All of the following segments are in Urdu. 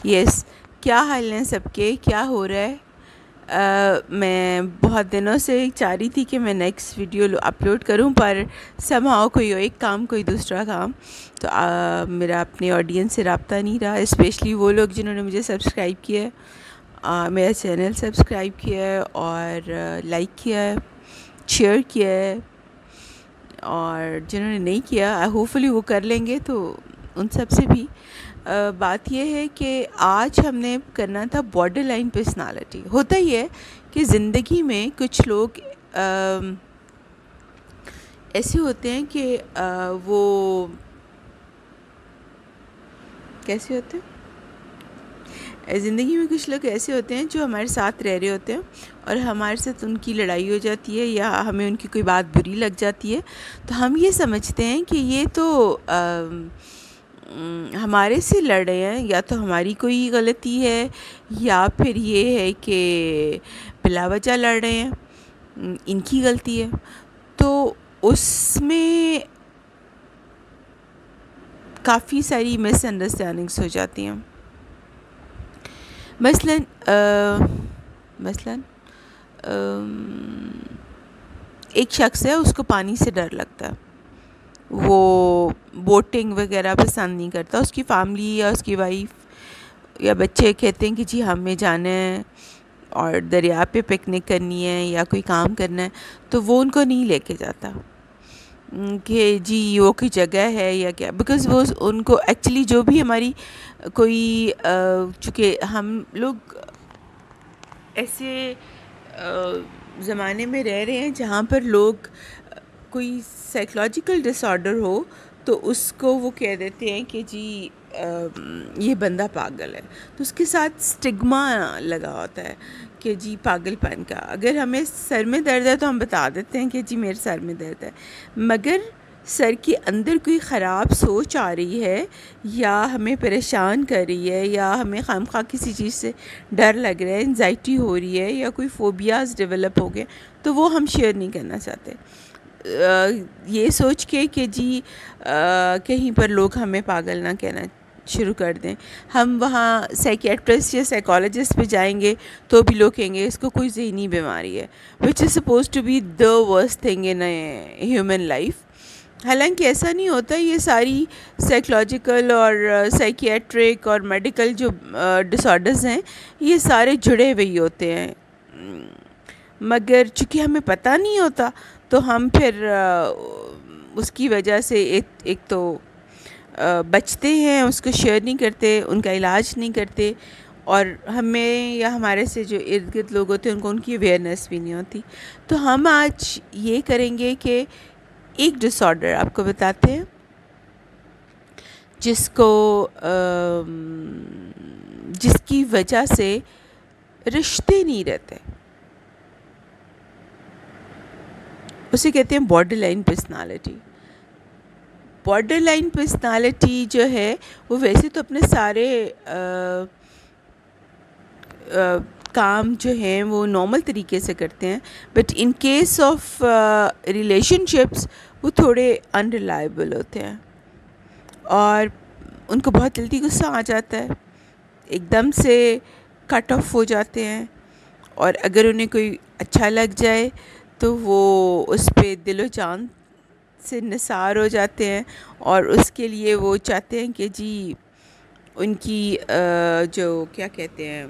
یس، کیا حال ہیں سب کے؟ کیا ہو رہا ہے؟ میں بہت دنوں سے چاہ رہی تھی کہ میں نیکسٹ ویڈیو اپلوڈ کروں، پر سم ہاؤ کوئی ایک کام کوئی دوسرا کام، تو میرا اپنے آڈینس سے رابطہ نہیں رہا، اسپیشلی وہ لوگ جنہوں نے مجھے سبسکرائب کیا ہے، میرا چینل سبسکرائب کیا ہے اور لائک کیا ہے، شیئر کیا ہے، اور جنہوں نے نہیں کیا ہوپ فلی وہ کر لیں گے. تو ان سب سے بھی بات یہ ہے کہ آج ہم نے کرنا تھا بارڈر لائن پرسنالٹی. ہوتا ہی ہے کہ زندگی میں کچھ لوگ ایسے ہوتے ہیں کہ وہ کیسے ہوتے ہیں، زندگی میں کچھ لوگ ایسے ہوتے ہیں جو ہمارے ساتھ رہ رہے ہوتے ہیں اور ہمارے ساتھ ان کی لڑائی ہو جاتی ہے یا ہمیں ان کی کوئی بات بری لگ جاتی ہے، تو ہم یہ سمجھتے ہیں کہ یہ تو ہمارے سے لڑ رہے ہیں، یا تو ہماری کوئی غلطی ہے یا پھر یہ ہے کہ بلا وجہ لڑ رہے ہیں، ان کی غلطی ہے. تو اس میں کافی ساری مس انڈرسٹینڈنگس ہو جاتی ہیں. مثلاً ایک شخص ہے، اس کو پانی سے ڈر لگتا ہے، وہ بوٹنگ وغیرہ پسند نہیں کرتا. اس کی فیملی یا اس کی وائف یا بچے کہتے ہیں کہ جی ہمیں جانا ہے اور دریا پہ پکنک کرنی ہے یا کوئی کام کرنا ہے، تو وہ ان کو نہیں لے کے جاتا کہ جی وہ کوئی جگہ ہے یا کیا، بیکاز وہ ان کو ایکچولی جو بھی ہماری کوئی چونکہ ہم لوگ ایسے زمانے میں رہ رہے ہیں جہاں پر لوگ کوئی سائیکلوجیکل ڈس آرڈر ہو تو اس کو وہ کہہ دیتے ہیں کہ جی یہ بندہ پاگل ہے، تو اس کے ساتھ سٹگما لگا ہوتا ہے کہ جی پاگل پن کا. اگر ہمیں سر میں درد ہے تو ہم بتا دیتے ہیں کہ جی میرے سر میں درد ہے، مگر سر کے اندر کوئی خراب سوچ آ رہی ہے یا ہمیں پریشان کر رہی ہے یا ہمیں خواہ کسی چیز سے ڈر لگ رہا ہے، انزائٹی ہو رہی ہے یا کوئی فوبیاز ڈیولپ ہو گئے، تو وہ ہم شیئر نہیں کرنا چاہتے، یہ سوچ کے کہ جی کہیں پر لوگ ہمیں پاگل نہ کہنا شروع کر دیں. ہم وہاں سائیکیٹرسٹ یا سائیکالوجسٹ پہ جائیں گے تو بھی لوگ کہیں گے اس کو کوئی ذہنی بیماری ہے، which is supposed to be the worst thing in a human life. حالانکہ ایسا نہیں ہوتا. یہ ساری سائیکلوجیکل اور سائیکیٹرک اور میڈیکل جو ڈس آرڈرز ہیں یہ سارے جڑے ہوئے ہوتے ہیں، مگر چونکہ ہمیں پتہ نہیں ہوتا تو ہم پھر اس کی وجہ سے ایک تو بچتے ہیں، اس کو شیئر نہیں کرتے، ان کا علاج نہیں کرتے، اور ہمیں یا ہمارے سے جو ارد گرد لوگ ہوتے ہیں ان کو ان کی اویئرنیس بھی نہیں ہوتی. تو ہم آج یہ کریں گے کہ ایک ڈس آرڈر آپ کو بتاتے ہیں جس کی وجہ سے رشتے نہیں رہتے، اسے کہتے ہیں border line personality. Border line personality جو ہے وہ ویسے تو اپنے سارے کام جو ہیں وہ نارمل طریقے سے کرتے ہیں، but in case of relation ships وہ تھوڑے انریلائبل ہوتے ہیں اور ان کو بہت جلدی غصہ آ جاتا ہے، ایک دم سے کٹ آف ہو جاتے ہیں، اور اگر انہیں کوئی اچھا لگ جائے تو وہ اس پہ دل و جان سے نثار ہو جاتے ہیں، اور اس کے لیے وہ چاہتے ہیں کہ جی ان کی جو کیا کہتے ہیں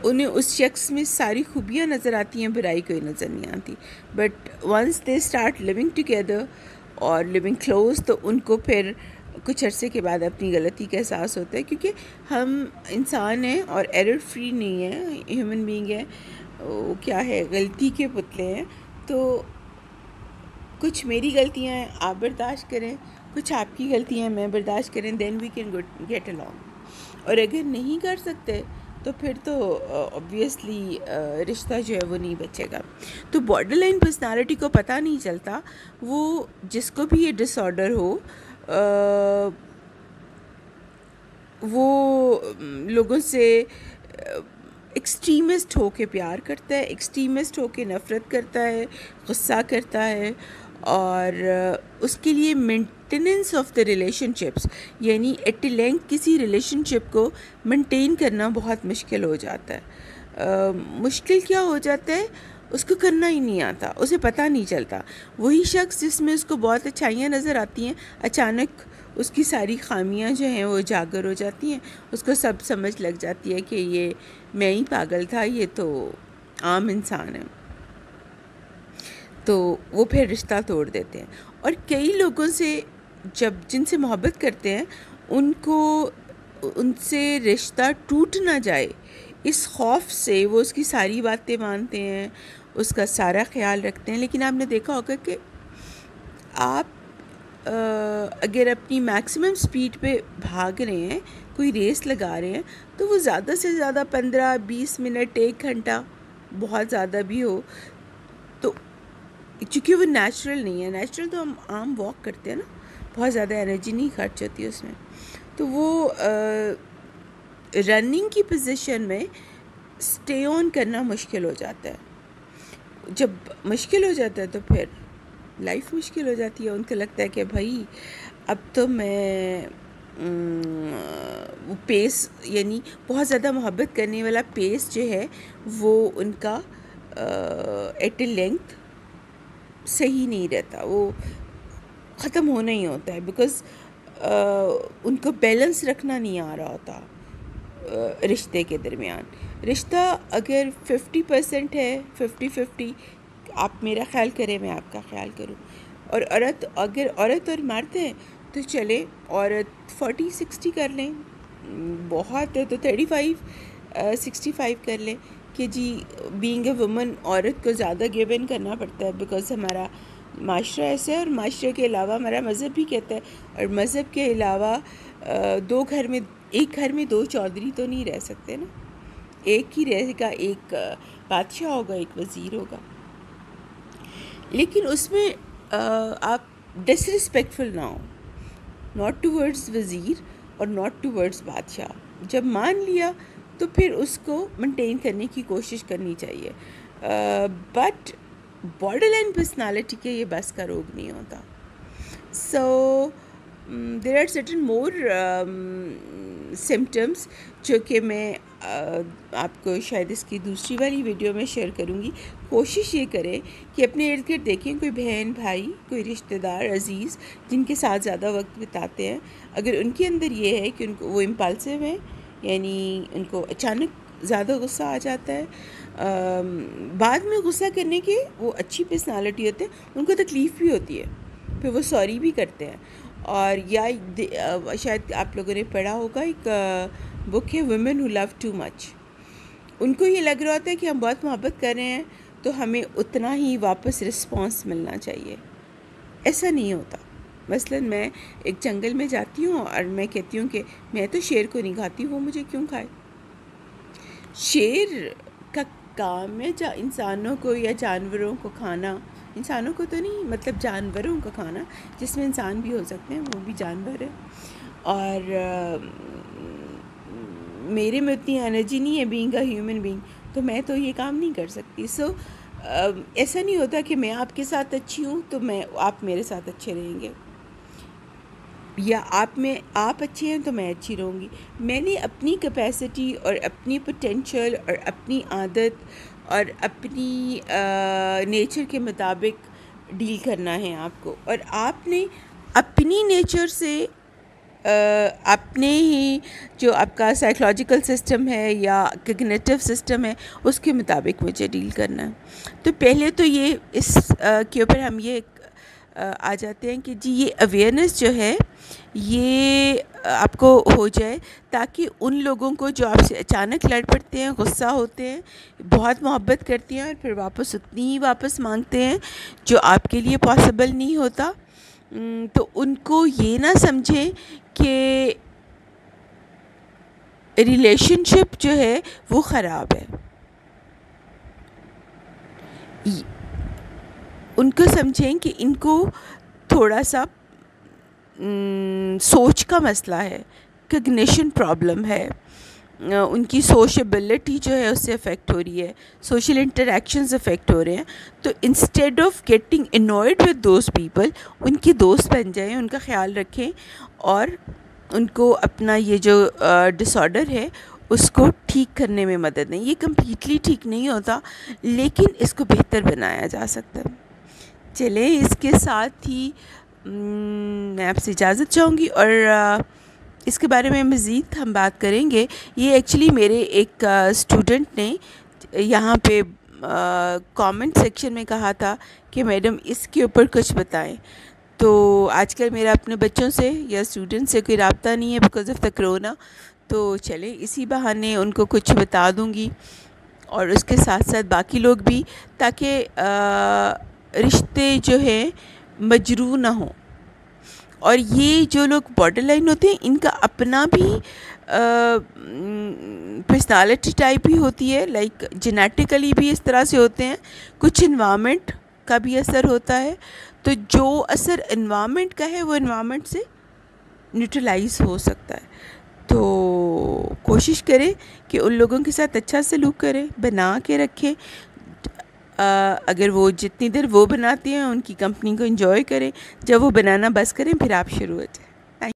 انہیں اس شخص میں ساری خوبیاں نظر آتی ہیں، برائی کوئی نظر نہیں آتی. But once they start living together اور لیونگ کلوز تو ان کو پھر کچھ عرصے کے بعد اپنی غلطی کا احساس ہوتا ہے، کیونکہ ہم انسان ہیں اور ایرر فری نہیں ہیں، ہیومن بینگ ہیں، وہ کیا ہے غلطی کے پتلے ہیں. تو کچھ میری غلطیاں ہیں آپ برداشت کریں، کچھ آپ کی غلطیاں میں برداشت کریں، دین وی کین گیٹ along. اور اگر نہیں کر سکتے تو پھر تو obviously رشتہ جو ہے وہ نہیں بچے گا. تو بارڈر لائن پرسنالٹی کو پتہ نہیں چلتا، وہ جس کو بھی یہ ڈس آرڈر ہو وہ لوگوں سے ایکسٹریمسٹ ہو کے پیار کرتا ہے، ایکسٹریمسٹ ہو کے نفرت کرتا ہے، غصہ کرتا ہے، اور اس کے لیے maintenance of the relation ships, یعنی ایٹ اے لینتھ کسی ریلیشن شپ کو مینٹین کرنا بہت مشکل ہو جاتا ہے. مشکل کیا ہو جاتا ہے، اس کو کرنا ہی نہیں آتا، اسے پتہ نہیں چلتا. وہی شخص جس میں اس کو بہت اچھائیاں نظر آتی ہیں، اچانک اس کی ساری خامیاں جو ہیں وہ اجاگر ہو جاتی ہیں. اس کو سب سمجھ لگ جاتی ہے کہ یہ میں ہی پاگل تھا، یہ تو عام انسان ہے، تو وہ پھر رشتہ توڑ دیتے ہیں. اور کئی لوگوں سے جن سے محبت کرتے ہیں، ان سے رشتہ ٹوٹ نہ جائے، اس خوف سے وہ اس کی ساری باتیں مانتے ہیں، اس کا سارا خیال رکھتے ہیں. لیکن آپ نے دیکھا ہوگا کہ آپ اگر اپنی میکسیمم سپیڈ پہ بھاگ رہے ہیں، کوئی ریس لگا رہے ہیں، تو وہ زیادہ سے زیادہ 15-20 منٹ، 1 گھنٹہ، بہت زیادہ بھی ہو، تو چونکہ وہ نیچرل نہیں ہے. نیچرل تو ہم عام واک کرتے ہیں نا، بہت زیادہ انرجی نہیں خرچ ہوتی اس میں، تو وہ رننگ کی پوزیشن میں سٹے آن کرنا مشکل ہو جاتا ہے. جب مشکل ہو جاتا ہے تو پھر لائف مشکل ہو جاتی ہے. ان کو لگتا ہے کہ بھائی اب تو میں وہ پیس، یعنی بہت زیادہ محبت کرنے والا پیس جو ہے وہ ان کا ایٹ اے لینتھ صحیح نہیں رہتا، وہ ختم ہونا ہی ہوتا ہے، بیکاز ان کو بیلنس رکھنا نہیں آ رہا ہوتا رشتے کے درمیان. رشتہ اگر 50% ہے، 50-50، آپ میرا خیال کریں، میں آپ کا خیال کروں، اور اگر عورت اور مرد ہیں تو چلے عورت 40-60 کر لیں، بہت ہے تو 35-65 کر لیں، کہ جی بینگ اے وومن عورت کو زیادہ گیو ان کرنا پڑتا ہے، بیکاز ہمارا معاشرہ ایسا ہے، اور معاشرے کے علاوہ ہمارا مذہب بھی کہتا ہے، اور مذہب کے علاوہ ایک گھر میں 2 چودھری تو نہیں رہ سکتے نا، ایک ہی رہے گا، ایک بادشاہ ہوگا، ایک وزیر ہوگا. لیکن اس میں آپ ڈس ریسپیکٹفل نہ ہو، ناٹ ٹورڈز وزیر اور ناٹ ٹورڈز بادشاہ. جب مان لیا تو پھر اس کو مینٹین کرنے کی کوشش کرنی چاہیے. بٹ بارڈر لائن پرسنالٹی کے یہ بس کا روگ نہیں ہوتا. So there are certain more symptoms جو کہ میں آپ کو شاید اس کی دوسری والی ویڈیو میں شیئر کروں گی. کوشش یہ کریں کہ اپنے ارد گرد دیکھیں کوئی بہن بھائی، کوئی رشتہ دار عزیز جن کے ساتھ زیادہ وقت بتاتے ہیں، اگر ان کے اندر یہ ہے کہ ان کو وہ امپلسو ہیں، یعنی ان کو اچانک زیادہ غصہ آ جاتا ہے، بعد میں غصہ کرنے کے وہ اچھی پرسنالٹی ہوتے ہیں، ان کو تکلیف بھی ہوتی ہے، پھر وہ سوری بھی کرتے ہیں. اور یا شاید آپ لوگوں نے پڑھا ہوگا، ایک بک ہے women who love too much. ان کو یہ لگ رہا ہوتا ہے کہ ہم بہت محبت کر رہے ہیں تو ہمیں اتنا ہی واپس رسپانس ملنا چاہیے. ایسا نہیں ہوتا. مثلا میں ایک جنگل میں جاتی ہوں اور میں کہتی ہوں کہ میں تو شیر کو نہیں کھاتی، وہ مجھے کیوں کھائے. شیر کا کام ہے انسانوں کو یا جانوروں کو کھانا، انسانوں کو تو نہیں، مطلب جانوروں کا کھانا، جس میں انسان بھی ہو سکتے ہیں، وہ بھی جانور ہے. اور میرے میں اتنی انرجی نہیں ہے بینگ اے ہیومن بینگ، تو میں تو یہ کام نہیں کر سکتی. سو ایسا نہیں ہوتا کہ میں آپ کے ساتھ اچھی ہوں تو آپ میرے ساتھ اچھے رہیں گے، یا آپ اچھے ہیں تو میں اچھی رہوں گی. میں نے اپنی کیپیسٹی اور اپنی پوٹینشیل اور اپنی عادت اور اپنی نیچر کے مطابق ڈیل کرنا ہے آپ کو، اور آپ نے اپنی نیچر سے اپنے ہی جو آپ کا سائیکلوجیکل سسٹم ہے یا کگنیٹو سسٹم ہے اس کے مطابق مجھے ڈیل کرنا ہے. تو پہلے تو یہ اس کے اوپر ہم یہ آ جاتے ہیں کہ جی یہ اویئرنیس جو ہے یہ آپ کو ہو جائے، تاکہ ان لوگوں کو جو آپ سے اچانک لڑ پڑتے ہیں، غصہ ہوتے ہیں، بہت محبت کرتے ہیں اور پھر واپس اتنی ہی واپس مانگتے ہیں جو آپ کے لیے پاسبل نہیں ہوتا، تو ان کو یہ نہ سمجھیں کہ ریلیشن شپ جو ہے وہ خراب ہے. ان کو سمجھیں کہ ان کو تھوڑا سا سوچ کا مسئلہ ہے، کگنیشن پرابلم ہے، ان کی سوشیبلٹی جو ہے اس سے افیکٹ ہو رہی ہے، سوشل انٹریکشنز افیکٹ ہو رہے ہیں. تو instead of getting involved with those people, ان کی دوست بن جائیں، ان کا خیال رکھیں اور ان کو اپنا یہ جو ڈس آرڈر ہے اس کو ٹھیک کرنے میں مدد دیں. یہ کمپلیٹلی ٹھیک نہیں ہوتا لیکن اس کو بہتر بنایا جا سکتا ہے. چلیں اس کے ساتھ ہی میں آپ سے اجازت چاہوں گی، اور اس کے بارے میں مزید ہم بات کریں گے. یہ ایکچولی میرے ایک اسٹوڈنٹ نے یہاں پہ کامنٹ سیکشن میں کہا تھا کہ میڈم اس کے اوپر کچھ بتائیں. تو آج کل میرا اپنے بچوں سے یا اسٹوڈنٹ سے کوئی رابطہ نہیں ہے بیکاز آف دا کرونا، تو چلیں اسی بہانے ان کو کچھ بتا دوں گی، اور اس کے ساتھ ساتھ باقی لوگ بھی، تاکہ رشتے جو ہیں مجروح نہ ہوں. اور یہ جو لوگ بارڈر لائن ہوتے ہیں ان کا اپنا بھی پرسنالٹی ٹائپ بھی ہوتی ہے، لائک جینیٹیکلی بھی اس طرح سے ہوتے ہیں. کچھ انوائرمنٹ کا بھی اثر ہوتا ہے، تو جو اثر انوائرمنٹ کا ہے وہ انوائرمنٹ سے نیوٹرلائز ہو سکتا ہے. تو کوشش کریں کہ ان لوگوں کے ساتھ اچھا سلوک کریں، بنا کے رکھیں. اگر وہ جتنی دیر وہ بناتے ہیں ان کی کمپنی کو انجوائے کریں، جب وہ بنانا بس کریں پھر آپ شروع ہو جائیں.